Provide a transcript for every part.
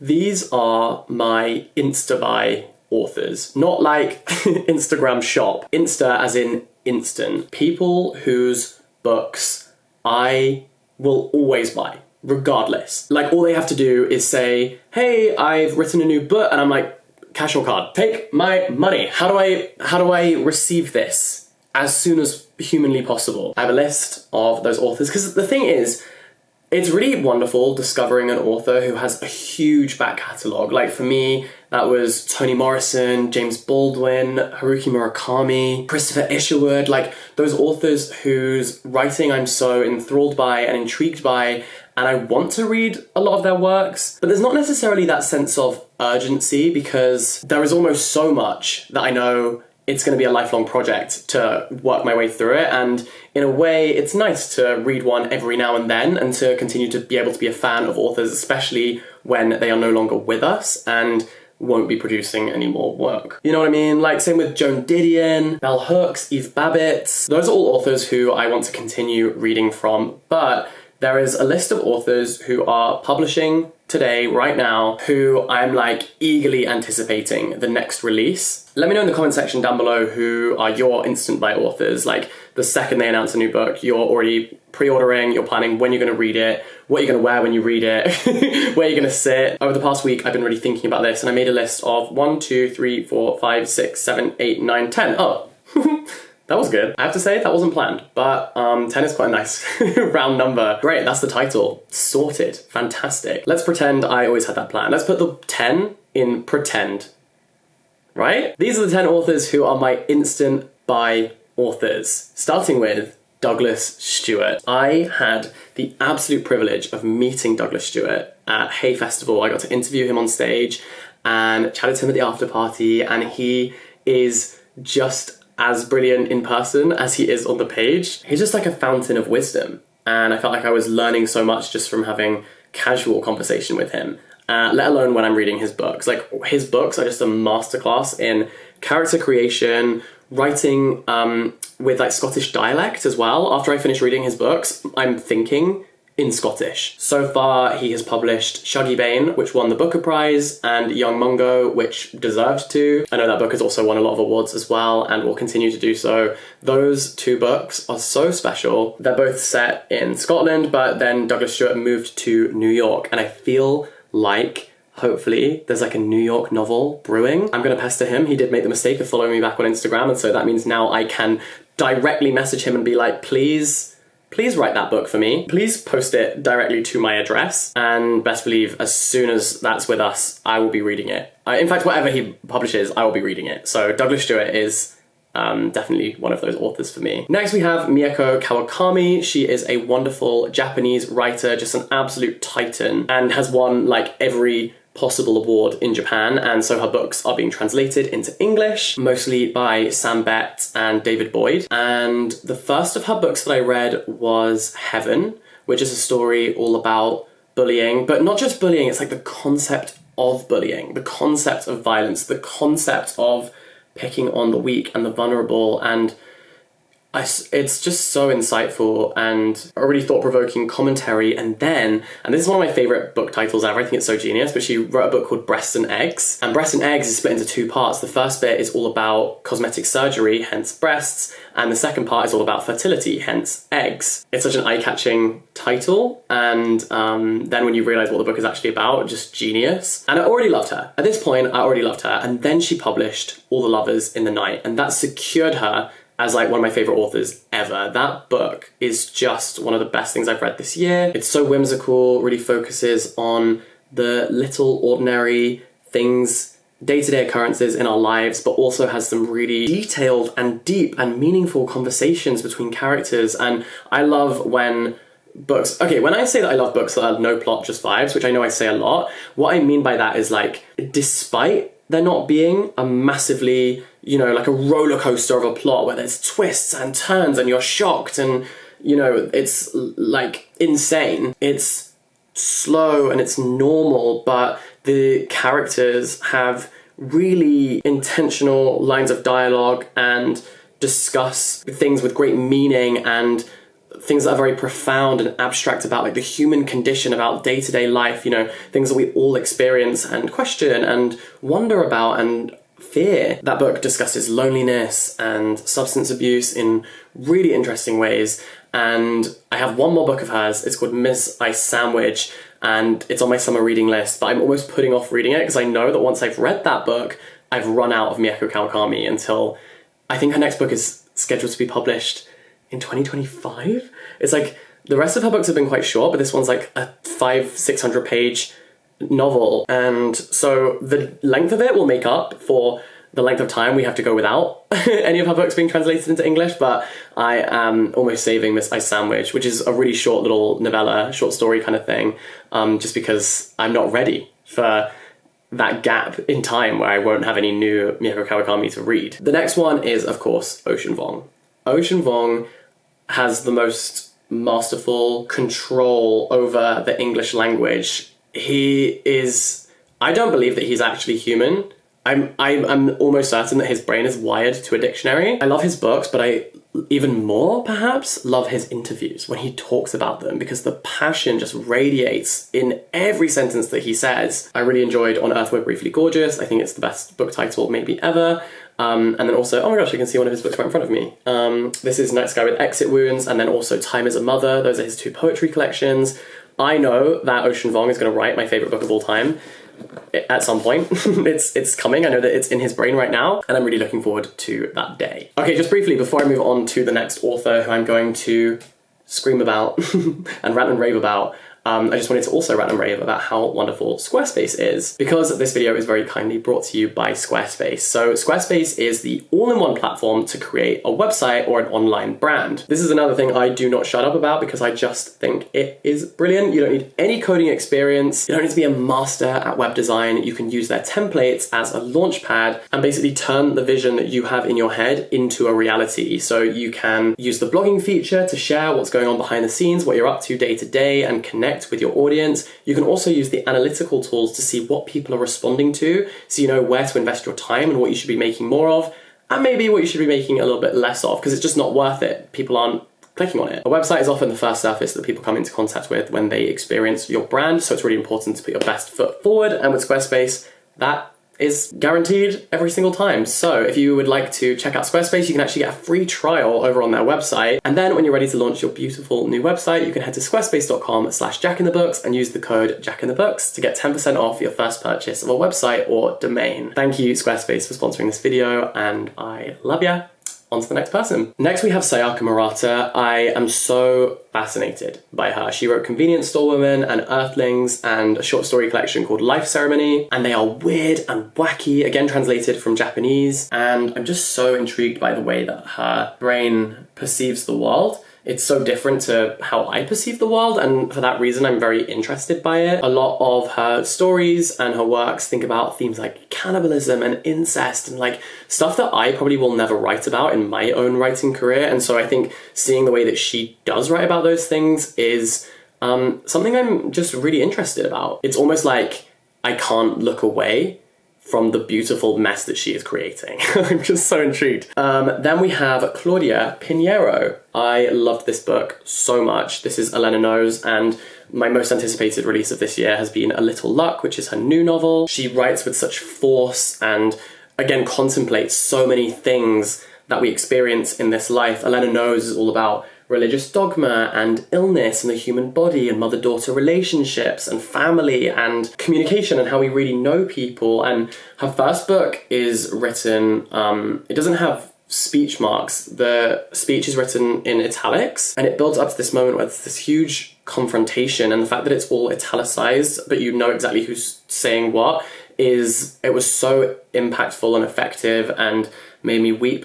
These are my Insta-buy authors. Not like Instagram shop. Insta as in instant. People whose books I will always buy, regardless. Like, all they have to do is say, hey, I've written a new book, and I'm like, cash or card? Take my money. How do I receive this as soon as humanly possible? I have a list of those authors, because the thing is, it's really wonderful discovering an author who has a huge back catalogue. Like, for me, that was Toni Morrison, James Baldwin, Haruki Murakami, Christopher Isherwood, like those authors whose writing I'm so enthralled by and intrigued by, and I want to read a lot of their works. But there's not necessarily that sense of urgency, because there is almost so much that I know it's going to be a lifelong project to work my way through it, and in a way it's nice to read one every now and then and to continue to be able to be a fan of authors, especially when they are no longer with us and won't be producing any more work. You know what I mean? Like, same with Joan Didion, Bell Hooks, Eve Babbitt. Those are all authors who I want to continue reading from, but there is a list of authors who are publishing today, right now, who I'm like eagerly anticipating the next release. Let me know in the comment section down below who are your instant buy authors. Like, the second they announce a new book, you're already pre-ordering, you're planning when you're going to read it, what you're going to wear when you read it, where you're going to sit. Over the past week, I've been really thinking about this, and I made a list of 1, 2, 3, 4, 5, 6, 7, 8, 9, 10. Oh, that was good. I have to say, that wasn't planned, but 10 is quite a nice round number. Great, that's the title. Sorted. Fantastic. Let's pretend I always had that plan. Let's put the 10 in pretend, right? These are the 10 authors who are my instant buy authors, starting with Douglas Stuart. I had the absolute privilege of meeting Douglas Stuart at Hay Festival. I got to interview him on stage and chatted to him at the after party, and he is just as brilliant in person as he is on the page. He's just like a fountain of wisdom, and I felt like I was learning so much just from having casual conversation with him, let alone when I'm reading his books. Like, his books are just a masterclass in character creation, writing with like Scottish dialect as well. After I finish reading his books, I'm thinking in Scottish. So far, he has published Shuggy Bane, which won the Booker Prize, and Young Mungo, which deserved to. I know that book has also won a lot of awards as well, and will continue to do so. Those two books are so special. They're both set in Scotland, but then Douglas Stuart moved to New York, and I feel like, hopefully, there's like a New York novel brewing. I'm gonna pester him. He did make the mistake of following me back on Instagram, and so that means now I can directly message him and be like, please write that book for me. Please post it directly to my address, and best believe as soon as that's with us, I will be reading it. In fact, whatever he publishes, I will be reading it. So Douglas Stuart is definitely one of those authors for me. Next we have Mieko Kawakami. She is a wonderful Japanese writer, just an absolute titan, and has won like every possible award in Japan, and so her books are being translated into English, mostly by Sam Bett and David Boyd. And the first of her books that I read was Heaven, which is a story all about bullying, but not just bullying, it's like the concept of bullying, the concept of violence, the concept of picking on the weak and the vulnerable, and it's just so insightful and a really thought-provoking commentary. And this is one of my favourite book titles ever, I think it's so genius, but she wrote a book called Breasts and Eggs. And Breasts and Eggs is split into two parts. The first bit is all about cosmetic surgery, hence breasts, and the second part is all about fertility, hence eggs. It's such an eye-catching title, and then when you realise what the book is actually about, just genius. And I already loved her. At this point, I already loved her, and then she published All the Lovers in the Night, and that secured her as like one of my favourite authors ever. That book is just one of the best things I've read this year. It's so whimsical, really focuses on the little ordinary things, day-to-day occurrences in our lives, but also has some really detailed and deep and meaningful conversations between characters. And I love when books, okay, when I say that I love books that are no plot, just vibes, which I know I say a lot, what I mean by that is like, despite there not being a massively, you know, like a roller coaster of a plot where there's twists and turns and you're shocked and, you know, it's like insane. It's slow and it's normal, but the characters have really intentional lines of dialogue and discuss things with great meaning and things that are very profound and abstract about like the human condition, about day-to-day life, you know, things that we all experience and question and wonder about and fear. That book discusses loneliness and substance abuse in really interesting ways. And I have one more book of hers. It's called Miss Ice Sandwich, and it's on my summer reading list, but I'm almost putting off reading it because I know that once I've read that book, I've run out of Mieko Kawakami until I think her next book is scheduled to be published in 2025. It's like the rest of her books have been quite short, but this one's like a 500-600 page novel. And so the length of it will make up for the length of time we have to go without any of her books being translated into English, but I am almost saving Miss Ice Sandwich, which is a really short little novella, short story kind of thing, just because I'm not ready for that gap in time where I won't have any new Mieko Kawakami to read. The next one is, of course, Ocean Vuong. Ocean Vuong has the most masterful control over the English language. He is... I don't believe that he's actually human. I'm almost certain that his brain is wired to a dictionary. I love his books, but I even more, perhaps, love his interviews when he talks about them, because the passion just radiates in every sentence that he says. I really enjoyed On Earth We're Briefly Gorgeous. I think it's the best book title maybe ever. And then also, oh my gosh, I can see one of his books right in front of me. This is Night Sky with Exit Wounds, and then also Time is a Mother. Those are his two poetry collections. I know that Ocean Vuong is going to write my favourite book of all time at some point. It's coming. I know that it's in his brain right now, and I'm really looking forward to that day. Okay, just briefly, before I move on to the next author who I'm going to scream about and rant and rave about, I just wanted to also rant and rave about how wonderful Squarespace is, because this video is very kindly brought to you by Squarespace. So Squarespace is the all-in-one platform to create a website or an online brand. This is another thing I do not shut up about because I just think it is brilliant. You don't need any coding experience. You don't need to be a master at web design. You can use their templates as a launch pad and basically turn the vision that you have in your head into a reality. So you can use the blogging feature to share what's going on behind the scenes, what you're up to day to day, and connect with your audience. You can also use the analytical tools to see what people are responding to, so you know where to invest your time and what you should be making more of, and maybe what you should be making a little bit less of, because it's just not worth it. People aren't clicking on it. A website is often the first surface that people come into contact with when they experience your brand, so it's really important to put your best foot forward, and with Squarespace, that is guaranteed every single time. So if you would like to check out Squarespace, you can actually get a free trial over on their website. And then when you're ready to launch your beautiful new website, you can head to squarespace.com/jackinthebooks and use the code jackinthebooks to get 10% off your first purchase of a website or domain. Thank you, Squarespace, for sponsoring this video, and I love ya. On to the next person. Next we have Sayaka Murata. I am so fascinated by her. She wrote Convenience Store Woman and Earthlings and a short story collection called Life Ceremony, and they are weird and wacky, again translated from Japanese, and I'm just so intrigued by the way that her brain perceives the world. It's so different to how I perceive the world, and for that reason I'm very interested by it. A lot of her stories and her works think about themes like cannibalism and incest and like stuff that I probably will never write about in my own writing career, and so I think seeing the way that she does write about those things is something I'm just really interested about. It's almost like I can't look away from the beautiful mess that she is creating. I'm just so intrigued. Then we have Claudia Pi&ntilde. I loved this book so much. This is Elena Knows, and my most anticipated release of this year has been A Little Luck, which is her new novel. She writes with such force and, again, contemplates so many things that we experience in this life. Elena Knows is all about religious dogma and illness and the human body and mother-daughter relationships and family and communication and how we really know people. And her first book is written, it doesn't have speech marks. The speech is written in italics, and it builds up to this moment where there's this huge confrontation, and the fact that it's all italicized but you know exactly who's saying what it was so impactful and effective and made me weep,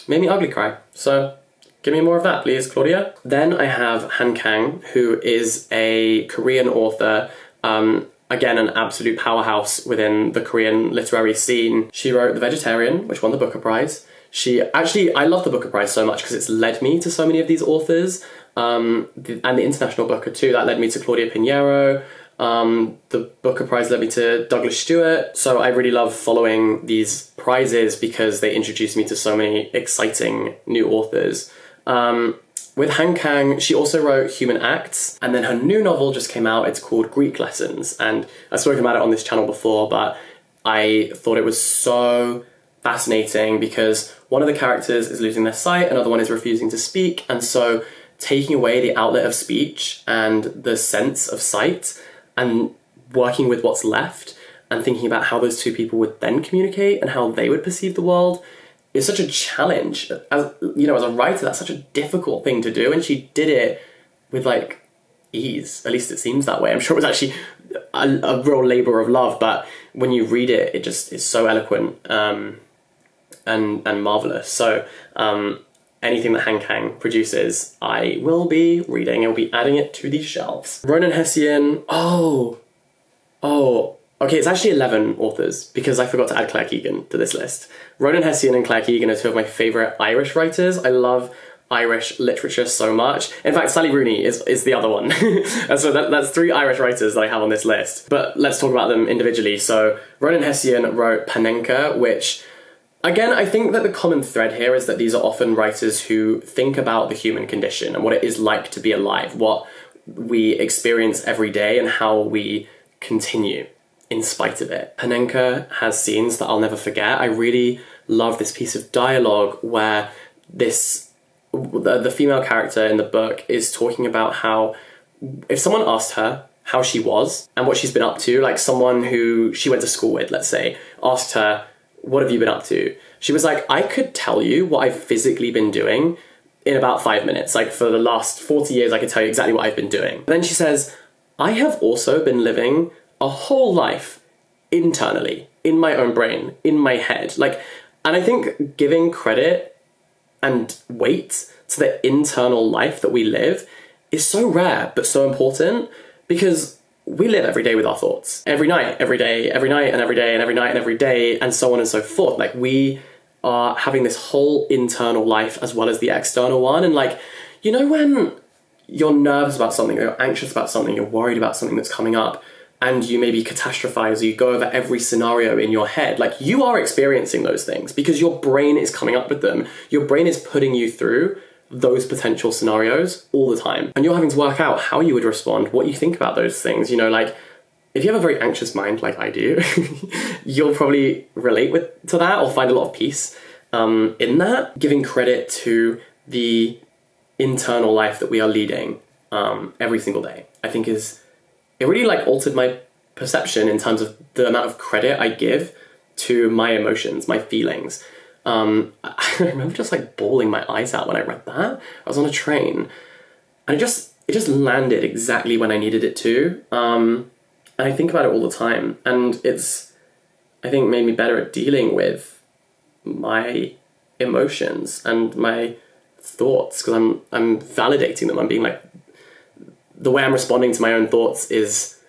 made me ugly cry. So give me more of that, please, Claudia. Then I have Kang, who is a Korean author, again, an absolute powerhouse within the Korean literary scene. She wrote The Vegetarian, which won the Booker Prize. I love the Booker Prize so much because it's led me to so many of these authors, and the International Booker too. That led me to Claudia Pi&ntilde. The Booker Prize led me to Douglas Stuart. So I really love following these prizes because they introduce me to so many exciting new authors. With Han Kang, she also wrote Human Acts, and then her new novel just came out. It's called Greek Lessons, and I've spoken about it on this channel before, but I thought it was so fascinating because one of the characters is losing their sight, another one is refusing to speak, and so taking away the outlet of speech and the sense of sight and working with what's left and thinking about how those two people would then communicate and how they would perceive the world is such a challenge. As you know, as a writer, that's such a difficult thing to do, and she did it with like ease. At least it seems that way. I'm sure it was actually a real labor of love, but when you read it, it just is so eloquent and marvelous. So anything that Han Kang produces, I will be reading. I'll be adding it to these shelves. Ronan Hession. Okay, it's actually 11 authors because I forgot to add Claire Keegan to this list. Ronan Hession and Claire Keegan are two of my favourite Irish writers. I love Irish literature so much. In fact, Sally Rooney is the other one. And so that's 3 Irish writers that I have on this list. But let's talk about them individually. So Ronan Hession wrote Panenka, which, again, I think that the common thread here is that these are often writers who think about the human condition and what it is like to be alive, what we experience every day and how we continue in spite of it. Panenka has scenes that I'll never forget. I really love this piece of dialogue where the female character in the book is talking about how if someone asked her how she was and what she's been up to, like someone who she went to school with, let's say, asked her, what have you been up to? She was like, I could tell you what I've physically been doing in about 5 minutes. Like for the last 40 years, I could tell you exactly what I've been doing. Then she says, I have also been living a whole life internally, in my own brain, in my head. And I think giving credit and weight to the internal life that we live is so rare, but so important, because we live every day with our thoughts. Every night, every day, every night and every day and every night and every day, and so on and so forth. Like, we are having this whole internal life as well as the external one. And when you're nervous about something, or you're anxious about something, you're worried about something that's coming up, and you maybe catastrophize, or you go over every scenario in your head, you are experiencing those things because your brain is coming up with them. Your brain is putting you through those potential scenarios all the time. And you're having to work out how you would respond, what you think about those things. If you have a very anxious mind like I do, you'll probably relate to that or find a lot of peace in that. Giving credit to the internal life that we are leading every single day, I think it really altered my perception in terms of the amount of credit I give to my emotions, my feelings. I remember just bawling my eyes out when I read that. I was on a train and it just landed exactly when I needed it to. And I think about it all the time, and it's, I think, made me better at dealing with my emotions and my thoughts, because I'm validating them. I'm being the way I'm responding to my own thoughts is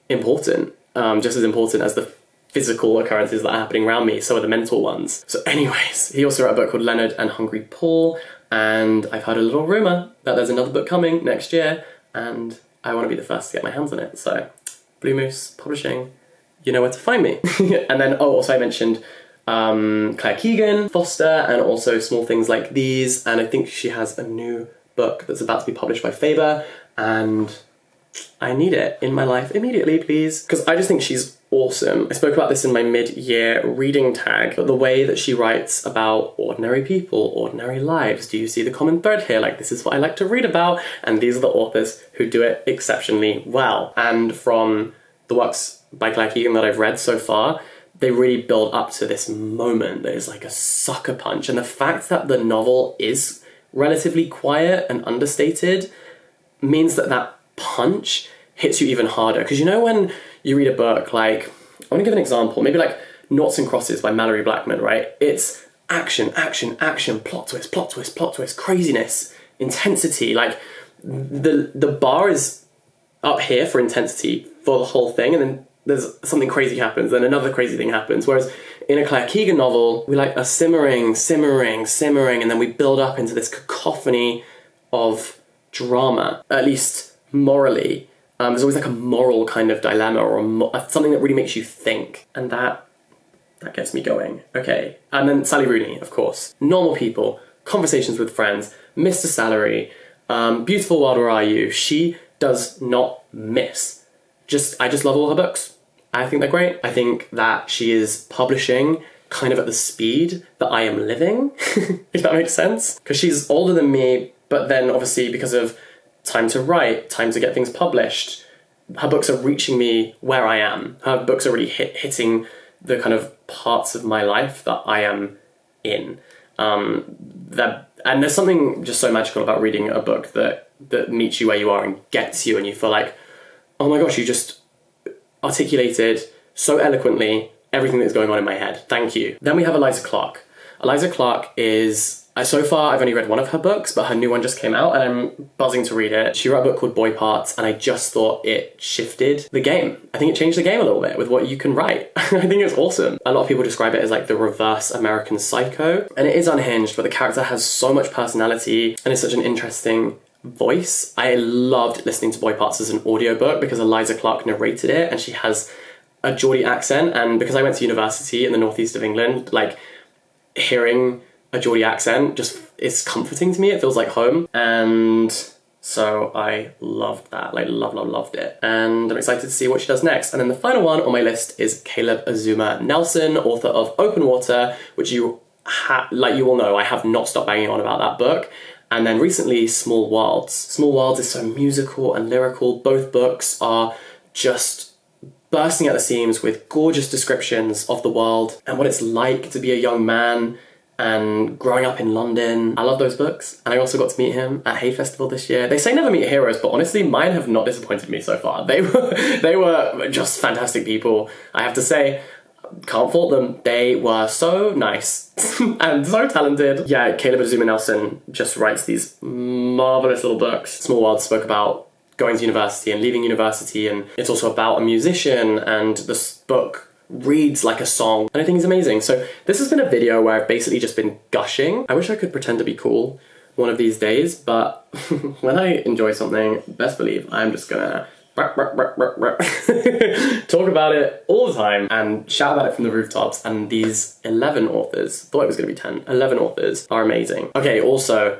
important, just as important as the physical occurrences that are happening around me, so are the mental ones. So anyways, he also wrote a book called Leonard and Hungry Paul, and I've heard a little rumour that there's another book coming next year, and I want to be the first to get my hands on it. So Blue Moose Publishing, you know where to find me. And then, also I mentioned Claire Keegan, Foster, and also Small Things Like These, and I think she has a new book that's about to be published by Faber, and I need it in my life immediately, please, because I just think she's awesome. I spoke about this in my mid-year reading tag, but the way that she writes about ordinary people, ordinary lives, do you see the common thread here? This is what I like to read about, and these are the authors who do it exceptionally well. And from the works by Claire Keegan that I've read so far, they really build up to this moment that is like a sucker punch, and the fact that the novel is relatively quiet and understated means that punch hits you even harder. Because when you read a book I want to give an example, maybe Noughts and Crosses by Mallory Blackman, right? It's action, action, action, plot twist, plot twist, plot twist, craziness, intensity. The bar is up here for intensity for the whole thing, and then there's something crazy happens, then another crazy thing happens. Whereas in a Claire Keegan novel, we a simmering, and then we build up into this cacophony of drama, at least morally. There's always a moral kind of dilemma, or something that really makes you think, and that gets me going. Okay, and then Sally Rooney, of course. Normal people, Conversations with Friends, Mr. Salary, Beautiful World, Where Are You? She does not miss. I just love all her books. I think they're great. I think that she is publishing kind of at the speed that I am living, if that makes sense. Because she's older than me, but then obviously because of time to write, time to get things published, her books are reaching me where I am. Her books are really hitting the kind of parts of my life that I am in. And there's something just so magical about reading a book that meets you where you are and gets you, and you feel like, oh my gosh, you just articulated so eloquently everything that's going on in my head. Thank you. Then we have Eliza Clark. Eliza Clark is, so far I've only read one of her books, but her new one just came out and I'm buzzing to read it. She wrote a book called Boy Parts, and I just thought it shifted the game. I think it changed the game a little bit with what you can write. I think it's awesome. A lot of people describe it as like the reverse American Psycho, and it is unhinged, but the character has so much personality and is such an interesting voice. I loved listening to Boy Parts as an audiobook because Eliza Clark narrated it, and she has a Geordie accent, and because I went to university in the northeast of England, like hearing a Geordie accent just is comforting to me. It feels like home, and so I loved that. Like loved it, and I'm excited to see what she does next. And then the final one on my list is Caleb Azumah Nelson, author of Open Water, which you all know, I have not stopped banging on about that book. And then recently, Small Worlds. Small Worlds is so musical and lyrical. Both books are just bursting at the seams with gorgeous descriptions of the world and what it's like to be a young man and growing up in London. I love those books. And I also got to meet him at Hay Festival this year. They say never meet heroes, but honestly, mine have not disappointed me so far. They were just fantastic people. I have to say, can't fault them. They were so nice and so talented. Yeah, Caleb Azumah Nelson just writes these marvelous little books. Small World spoke about going to university and leaving university, and it's also about a musician, and this book reads like a song, and I think it's amazing. So this has been a video where I've basically just been gushing. I wish I could pretend to be cool one of these days, but when I enjoy something, best believe I'm just gonna talk about it all the time and shout about it from the rooftops. And these 11 authors, thought it was gonna be 10, 11 authors are amazing. Okay, also,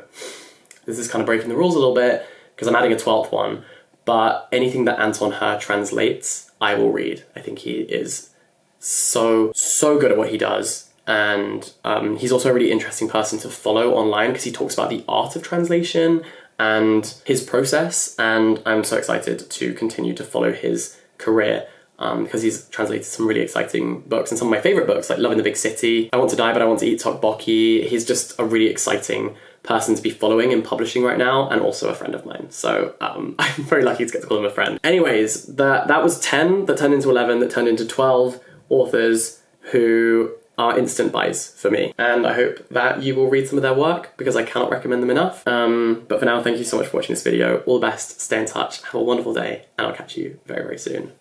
this is kind of breaking the rules a little bit because I'm adding a 12th one, but anything that Anton Her translates, I will read. I think he is so good at what he does. And he's also a really interesting person to follow online because he talks about the art of translation and his process. And I'm so excited to continue to follow his career because he's translated some really exciting books, and some of my favorite books like Love in the Big City, I Want to Die But I Want to Eat Tteokbokki. He's just a really exciting person to be following in publishing right now, and also a friend of mine. So I'm very lucky to get to call him a friend. Anyways, that was 10 that turned into 11 that turned into 12 authors who are instant buys for me. And I hope that you will read some of their work because I cannot recommend them enough. But for now, thank you so much for watching this video. All the best, stay in touch, have a wonderful day, and I'll catch you very, very soon.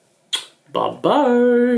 Bye-bye.